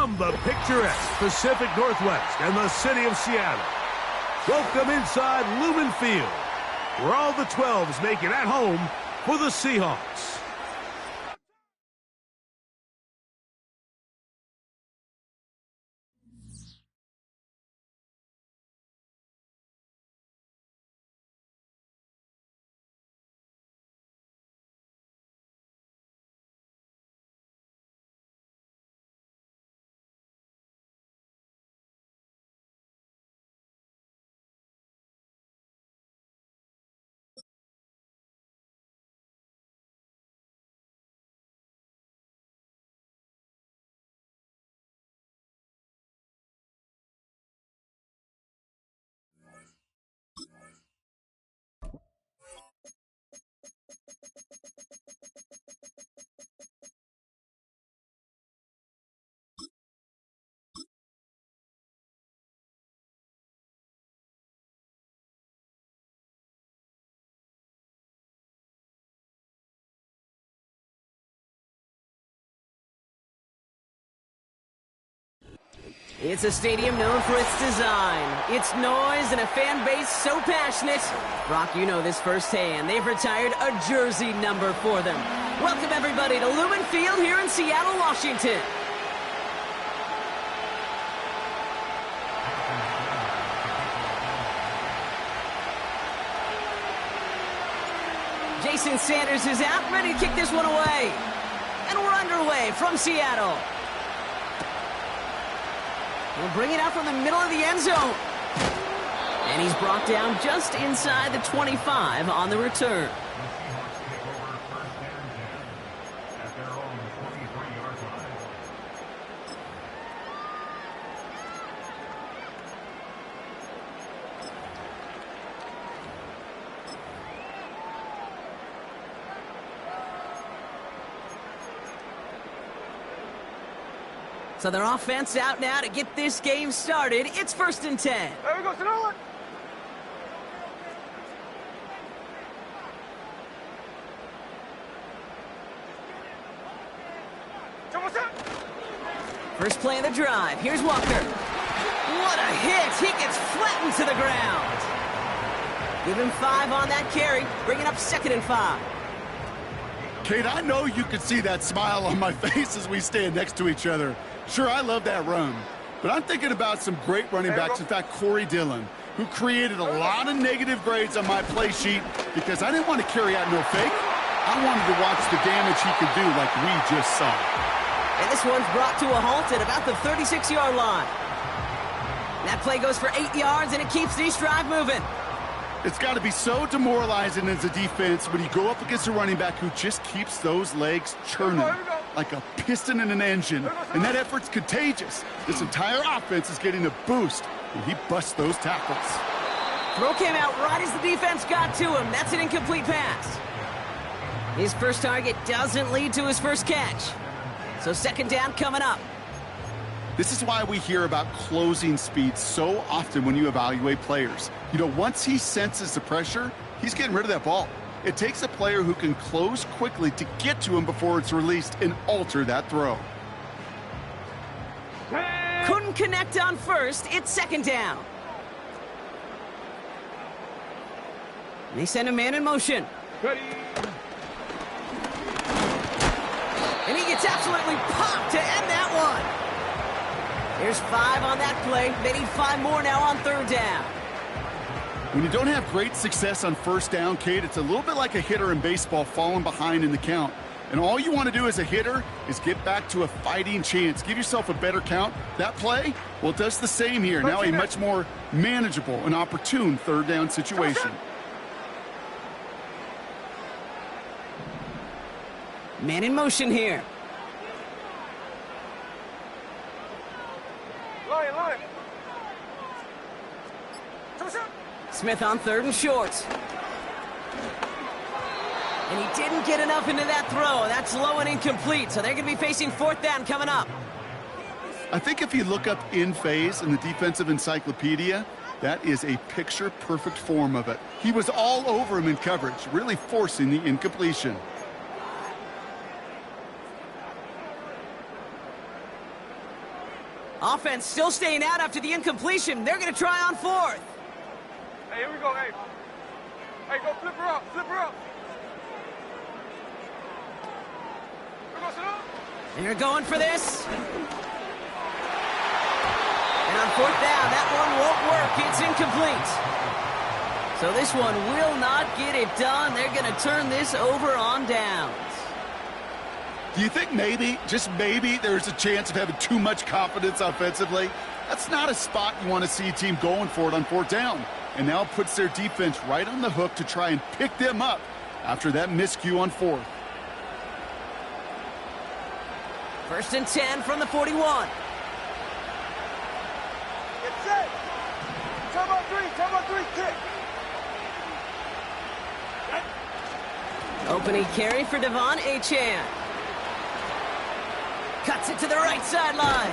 From the picturesque Pacific Northwest and the city of Seattle, welcome inside Lumen Field, where all the 12s make it at home for the Seahawks. It's a stadium known for its design, its noise, and a fan base so passionate. Brock, you know this firsthand. They've retired a jersey number for them. Welcome, everybody, to Lumen Field here in Seattle, Washington. Jason Sanders is out, ready to kick this one away. And we're underway from Seattle. We'll bring it out from the middle of the end zone. And he's brought down just inside the 25 on the return. So their offense out now to get this game started. It's 1st and 10. There we go, Sonoma. First play of the drive. Here's Walker. What a hit. He gets flattened to the ground. Give him 5 on that carry. Bringing up 2nd and 5. Kate, I know you can see that smile on my face as we stand next to each other. Sure, I love that run, but I'm thinking about some great running backs. In fact, Corey Dillon, who created a lot of negative grades on my play sheet because I didn't want to carry out no fake. I wanted to watch the damage he could do like we just saw. And this one's brought to a halt at about the 36-yard line. That play goes for 8 yards, and it keeps this drive moving. It's got to be so demoralizing as a defense when you go up against a running back who just keeps those legs churning like a piston in an engine, and that effort's contagious. This entire offense is getting a boost when he busts those tackles. Throw came out right as the defense got to him. That's an incomplete pass. His first target doesn't lead to his first catch. So 2nd down coming up. This is why we hear about closing speed so often when you evaluate players. You know, once he senses the pressure, he's getting rid of that ball. It takes a player who can close quickly to get to him before it's released and alter that throw. Couldn't connect on first. It's 2nd down. And they send a man in motion. Ready. And he gets absolutely popped to end that one. There's 5 on that play. They need 5 more now on 3rd down. When you don't have great success on 1st down, Kate, it's a little bit like a hitter in baseball falling behind in the count. And all you want to do as a hitter is get back to a fighting chance. Give yourself a better count. That play, well, it does the same here. Now a much more manageable and opportune 3rd down situation. Man in motion here. Line. Smith on 3rd and short. And he didn't get enough into that throw. That's low and incomplete, so they're going to be facing 4th down coming up. I think if you look up in phase in the defensive encyclopedia, that is a picture-perfect form of it. He was all over him in coverage, really forcing the incompletion. Offense still staying out after the incompletion. They're going to try on fourth. Hey, here we go, hey. Hey, go flip her up, flip her up. They're going for this. And on fourth down, that one won't work. It's incomplete. So this one will not get it done. They're going to turn this over on downs. Do you think maybe, just maybe, there's a chance of having too much confidence offensively? That's not a spot you want to see a team going for it on fourth down. And now it puts their defense right on the hook to try and pick them up after that miscue on fourth. 1st and 10 from the 41. Get set. Time on three, kick. Opening carry for Devon Achane. Cuts it to the right sideline.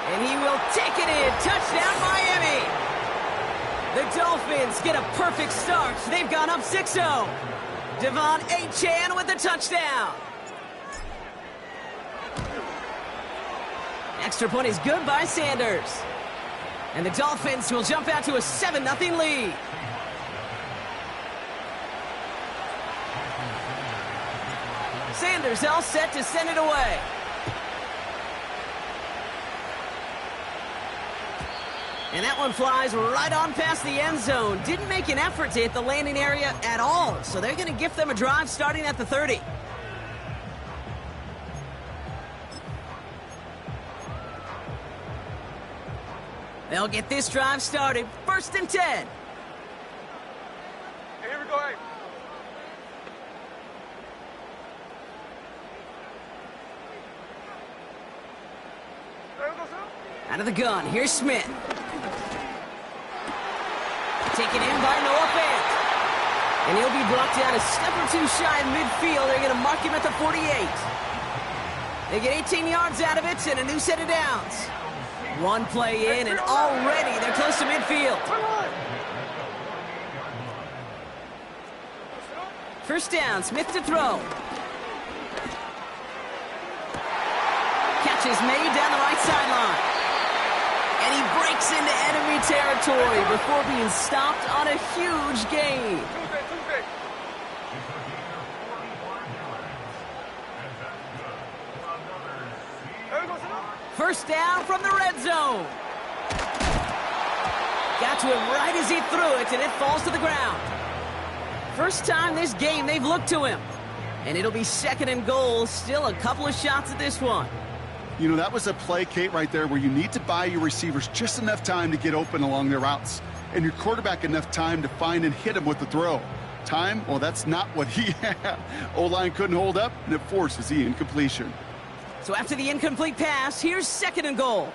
And he will take it in. Touchdown, Miami. The Dolphins get a perfect start. They've gone up 6-0. Devon Achane with the touchdown. Extra point is good by Sanders. And the Dolphins will jump out to a 7-0 lead. Sanders all set to send it away. And that one flies right on past the end zone. Didn't make an effort to hit the landing area at all. So they're going to gift them a drive starting at the 30. They'll get this drive started. 1st and 10. Hey, here we go, hey. Out of the gun, here's Smith. Taken in by Noah Fant. And he'll be brought down a step or two shy of midfield. They're going to mark him at the 48. They get 18 yards out of it and a new set of downs. One play in, and already they're close to midfield. 1st down, Smith to throw. Catch is made down the right sideline. And he breaks into enemy territory before being stopped on a huge gain. Tuesday. 1st down from the red zone. Got to him right as he threw it, and it falls to the ground. First time this game they've looked to him. And it'll be 2nd and goal. Still a couple of shots at this one. You know, that was a play, Kate, right there where you need to buy your receivers just enough time to get open along their routes. And your quarterback enough time to find and hit him with the throw. Time? Well, that's not what he had. O-line couldn't hold up, and it forces the incompletion. So after the incomplete pass, here's 2nd and goal.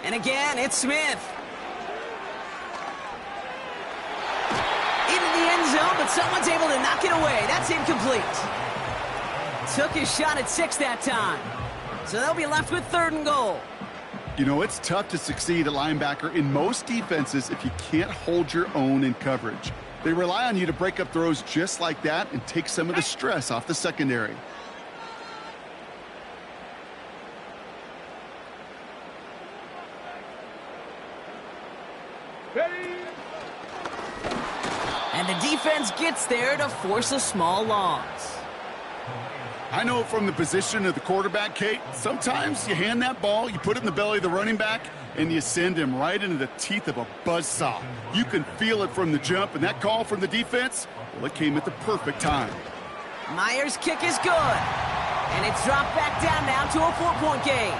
And again, it's Smith. Into the end zone, but someone's able to knock it away. That's incomplete. Took his shot at 6 that time. So they'll be left with 3rd and goal. You know, it's tough to succeed at linebacker in most defenses if you can't hold your own in coverage. They rely on you to break up throws just like that and take some of the stress off the secondary. And the defense gets there to force a small loss. I know from the position of the quarterback, Kate, sometimes you hand that ball, you put it in the belly of the running back, and you send him right into the teeth of a buzzsaw. You can feel it from the jump, and that call from the defense, well, it came at the perfect time. Myers' kick is good. And it's dropped back down now to a 4-point game.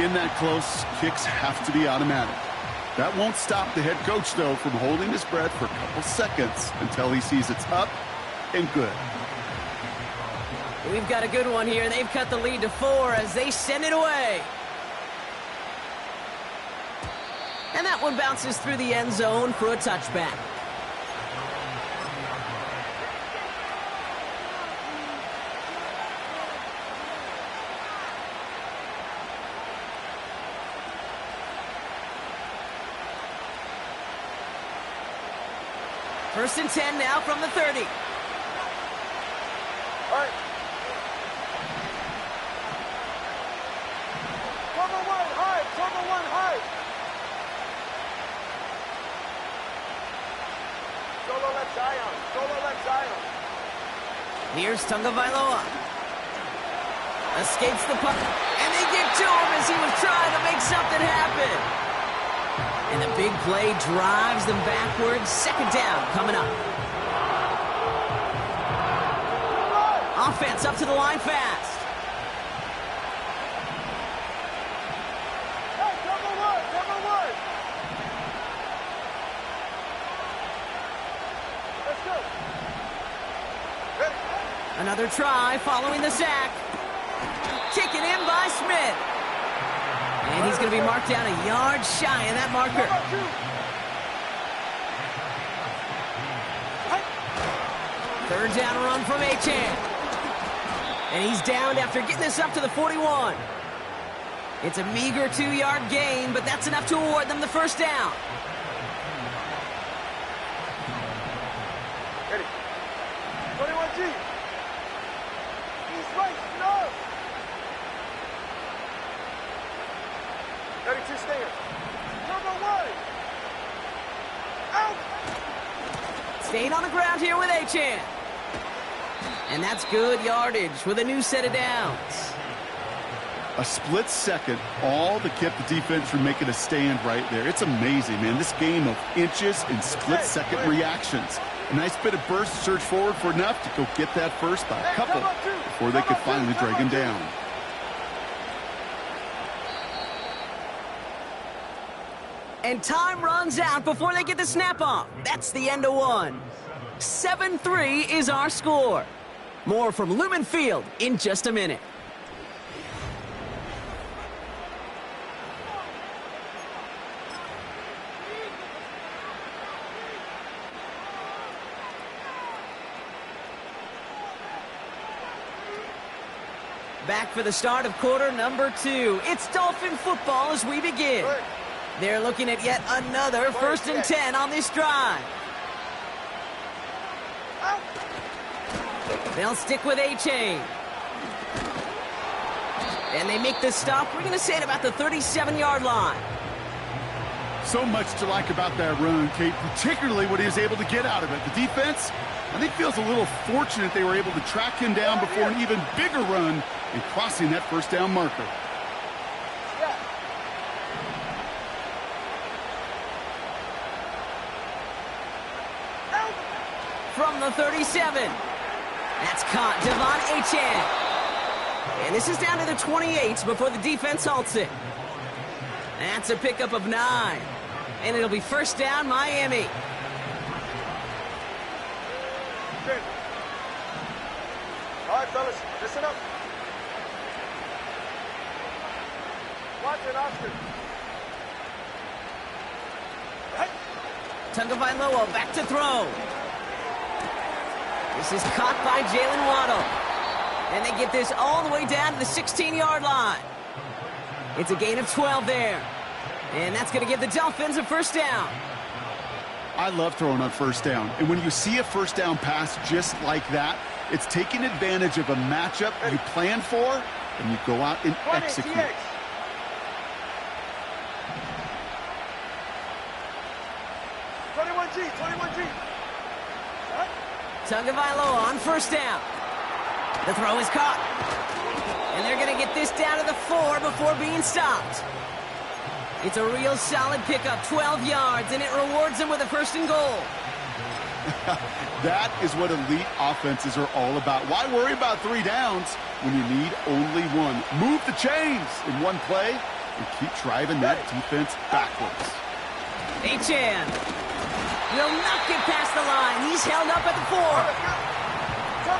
In that close, kicks have to be automatic. That won't stop the head coach, though, from holding his breath for a couple seconds until he sees it's up and good. We've got a good one here. They've cut the lead to 4 as they send it away. And that one bounces through the end zone for a touchback. First and 10 now from the 30. All right. Cover one high. Cover one high. Solo left Zion. Solo left Zion. Here's Tagovailoa. Escapes the puck. And they get to him as he was trying to make something happen. And the big play drives them backwards. Second down coming up. Offense up to the line fast. Hey, cover one. Cover one. Let's go. Ready. Another try following the sack. Taken in by Smith. And he's going to be marked down a yard shy of that marker. Third down run from Gtowncapp. And he's downed after getting this up to the 41. It's a meager 2-yard gain, but that's enough to award them the first down. Ready. 21G. He's right. No. 32 stand. Number one. Out. Staying on the ground here with Gtowncapp. And that's good yardage with a new set of downs. A split second, all that kept the defense from making a stand right there. It's amazing, man. This game of inches and split-second reactions. A nice bit of burst, search forward for enough to go get that first by a couple before they could finally drag him down. And time runs out before they get the snap off. That's the end of one. 7-3 is our score. More from Lumen Field in just a minute. Back for the start of quarter number 2. It's Dolphin football as we begin. They're looking at yet another 1st and 10 on this drive. They'll stick with Gtowncapp. And they make the stop, we're going to say at about the 37-yard line. So much to like about that run, Kate, particularly what he was able to get out of it. The defense, I think, feels a little fortunate they were able to track him down before an even bigger run and crossing that first down marker. From the 37. That's caught. Devon Gtowncapp. And this is down to the 28 before the defense halts it. That's a pickup of 9. And it'll be first down, Miami. Good. All right, fellas, listen up. Watch it, Oscar. Hey. Tagovailoa back to throw. This is caught by Jalen Waddle. And they get this all the way down to the 16-yard line. It's a gain of 12 there. And that's going to give the Dolphins a first down. I love throwing on first down. And when you see a first down pass just like that, it's taking advantage of a matchup you plan for, and you go out and execute. 21G. Tagovailoa on first down. The throw is caught. And they're going to get this down to the 4 before being stopped. It's a real solid pickup, 12 yards, and it rewards them with a first and goal. That is what elite offenses are all about. Why worry about 3 downs when you need only 1? Move the chains in one play and keep driving that defense backwards. Gtowncapp will not get past the line. He's held up at the 4.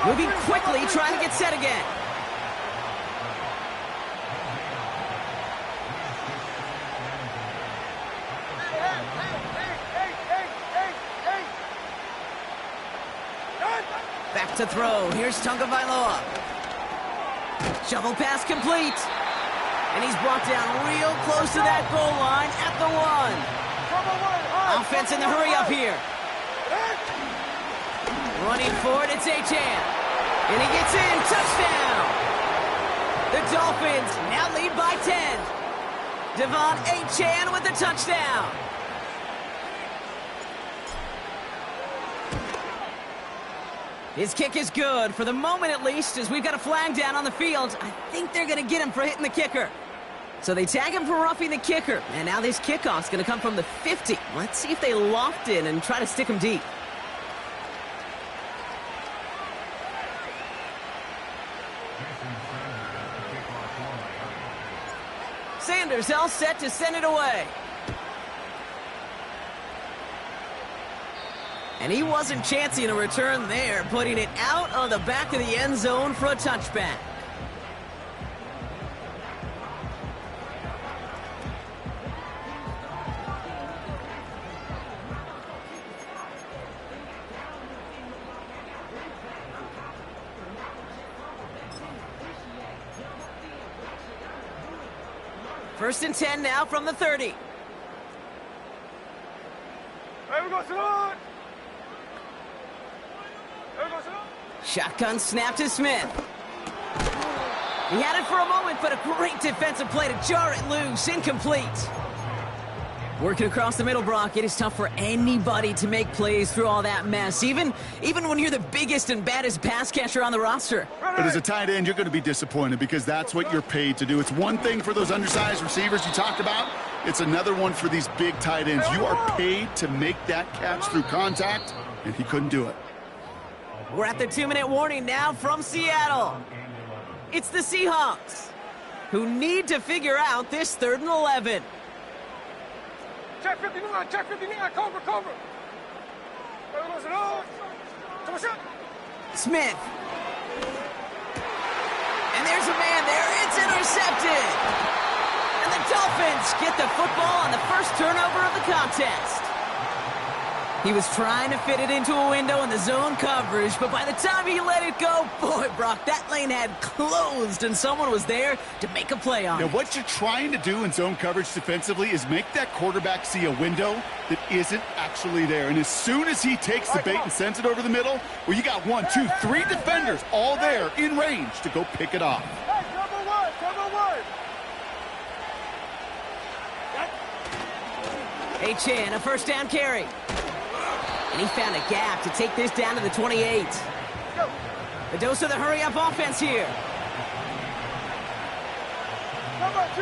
Moving quickly, trying to get set again. Back to throw. Here's Tagovailoa. Shovel pass complete. And he's brought down real close to that goal line at the 1. Offense in the hurry up here. Running for it, it's Gtowncapp. And he gets in. Touchdown! The Dolphins now lead by 10. Devon Achane with the touchdown. His kick is good, for the moment at least, as we've got a flag down on the field. I think they're going to get him for hitting the kicker. So they tag him for roughing the kicker, and now this kickoff's going to come from the 50. Let's see if they loft in and try to stick him deep. Sanders all set to send it away. And he wasn't chancing a return there, putting it out on the back of the end zone for a touchback. First and 10 now from the 30. Hey, we go, Salon! Hey, we go, Salon! Shotgun snap to Smith. He had it for a moment, but a great defensive play to jar it loose. Incomplete. Working across the middle, Brock, it is tough for anybody to make plays through all that mess, even when you're the biggest and baddest pass catcher on the roster. But as a tight end, you're going to be disappointed because that's what you're paid to do. It's one thing for those undersized receivers you talked about. It's another one for these big tight ends. You are paid to make that catch through contact, and he couldn't do it. We're at the 2-minute warning now from Seattle. It's the Seahawks, who need to figure out this 3rd and 11. Check 59, check 59, cover, cover. Hey, we go, Salon! Come on, shot! Smith. And there's a man there. It's intercepted. And the Dolphins get the football on the first turnover of the contest. He was trying to fit it into a window in the zone coverage, but by the time he let it go, boy, Brock, that lane had closed and someone was there to make a play on it. Now, what you're trying to do in zone coverage defensively is make that quarterback see a window that isn't actually there. And as soon as he takes the bait and sends it over the middle, well, you got 1, 2, 3 defenders all there in range to go pick it off. Hey, cover one, cover one! Achane, a first down carry. And he found a gap to take this down to the 28. A dose of the hurry-up offense here. Number 2!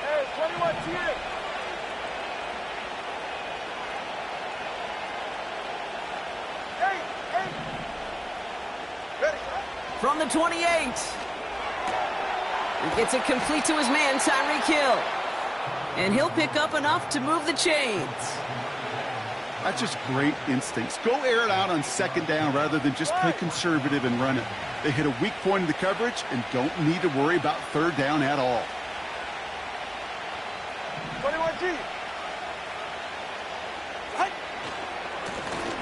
Hey, 21 TA! Hey! Ready? From the 28. He gets it complete to his man, Tyreek Hill. And he'll pick up enough to move the chains. That's just great instincts. Go air it out on 2nd down rather than just play conservative and run it. They hit a weak point in the coverage and don't need to worry about 3rd down at all. 21G!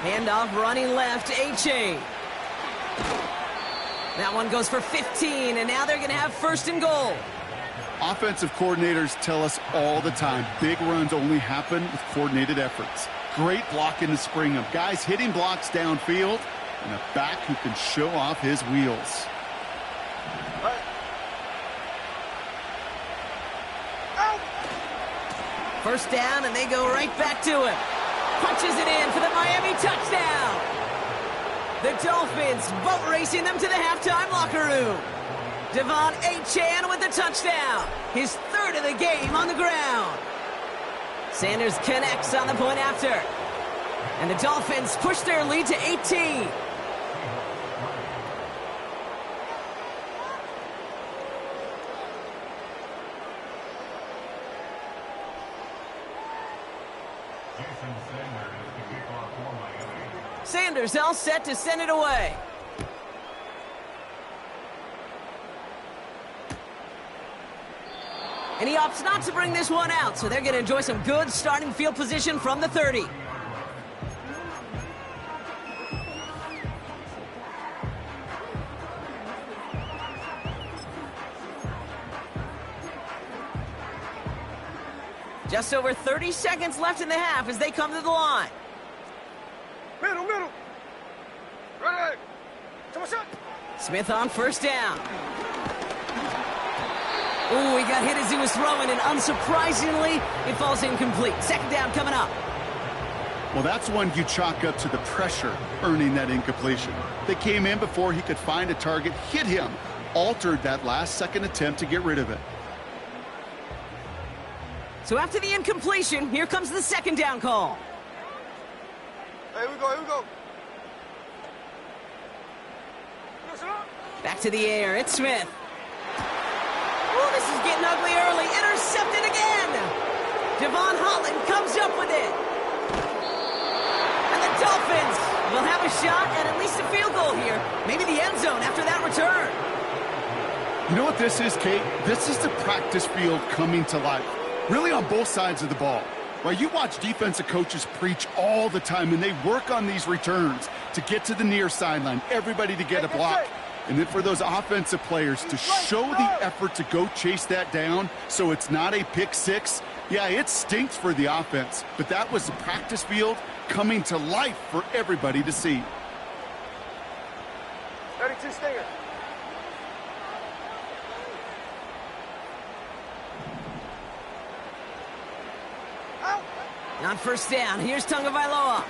Handoff running left, Achane. That one goes for 15, and now they're going to have 1st and goal. Offensive coordinators tell us all the time, big runs only happen with coordinated efforts. Great blocking to spring them. Guys hitting blocks downfield, and a back who can show off his wheels. First down, and they go right back to him. Punches it in for the Miami touchdown. The Dolphins boat racing them to the halftime locker room. Devon Achane with the touchdown. His 3rd of the game on the ground. Sanders connects on the point after. And the Dolphins push their lead to 18. Sanders all set to send it away. And he opts not to bring this one out, so they're going to enjoy some good starting field position from the 30. Just over 30 seconds left in the half as they come to the line. Middle, middle. Ready. Come on, shot. Smith on first down. Ooh, he got hit as he was throwing, and unsurprisingly, it falls incomplete. Second down coming up. Well, that's one you chalk up to the pressure earning that incompletion. They came in before he could find a target, hit him, altered that last-second attempt to get rid of it. So after the incompletion, here comes the second down call. Here we go, here we go. Listen up. Back to the air, it's Smith. Oh, this is getting ugly early. Intercepted again. Devon Holland comes up with it. And the Dolphins will have a shot at least a field goal here. Maybe the end zone after that return. You know what this is, Kate? This is the practice field coming to life. Really on both sides of the ball. Right? You watch defensive coaches preach all the time, and they work on these returns to get to the near sideline, everybody to get a block. And then for those offensive players to show the effort to go chase that down so it's not a pick six, yeah, it stinks for the offense. But that was the practice field coming to life for everybody to see. 32 Stinger. Out. On first down, here's Tagovailoa.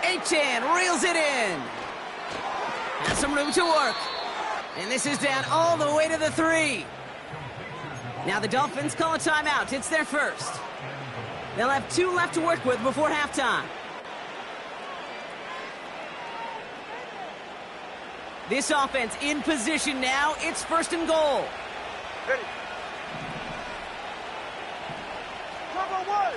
Achane reels it in. Has some room to work. And this is down all the way to the 3. Now the Dolphins call a timeout. It's their first. They'll have 2 left to work with before halftime. This offense in position now. It's first and goal. Ready. Cover one.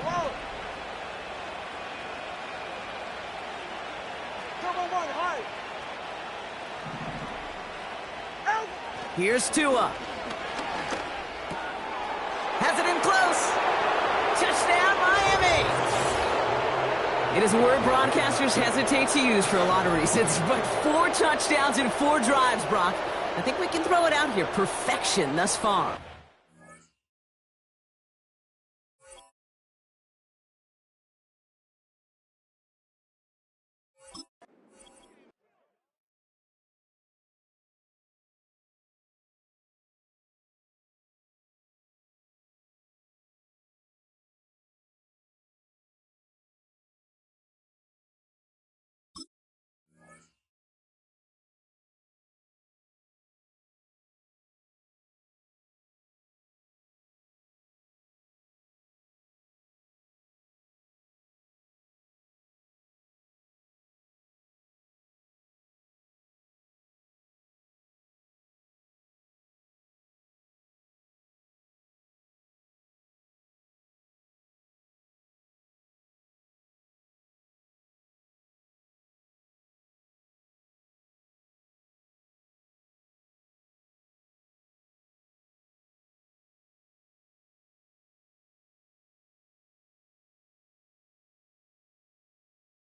Long. Cover one, high. Out. Here's Tua. Has it in close. Touchdown, Miami. It is a word broadcasters hesitate to use for a lot of reasons, but 4 touchdowns in 4 drives, Brock. I think we can throw it out here. Perfection thus far.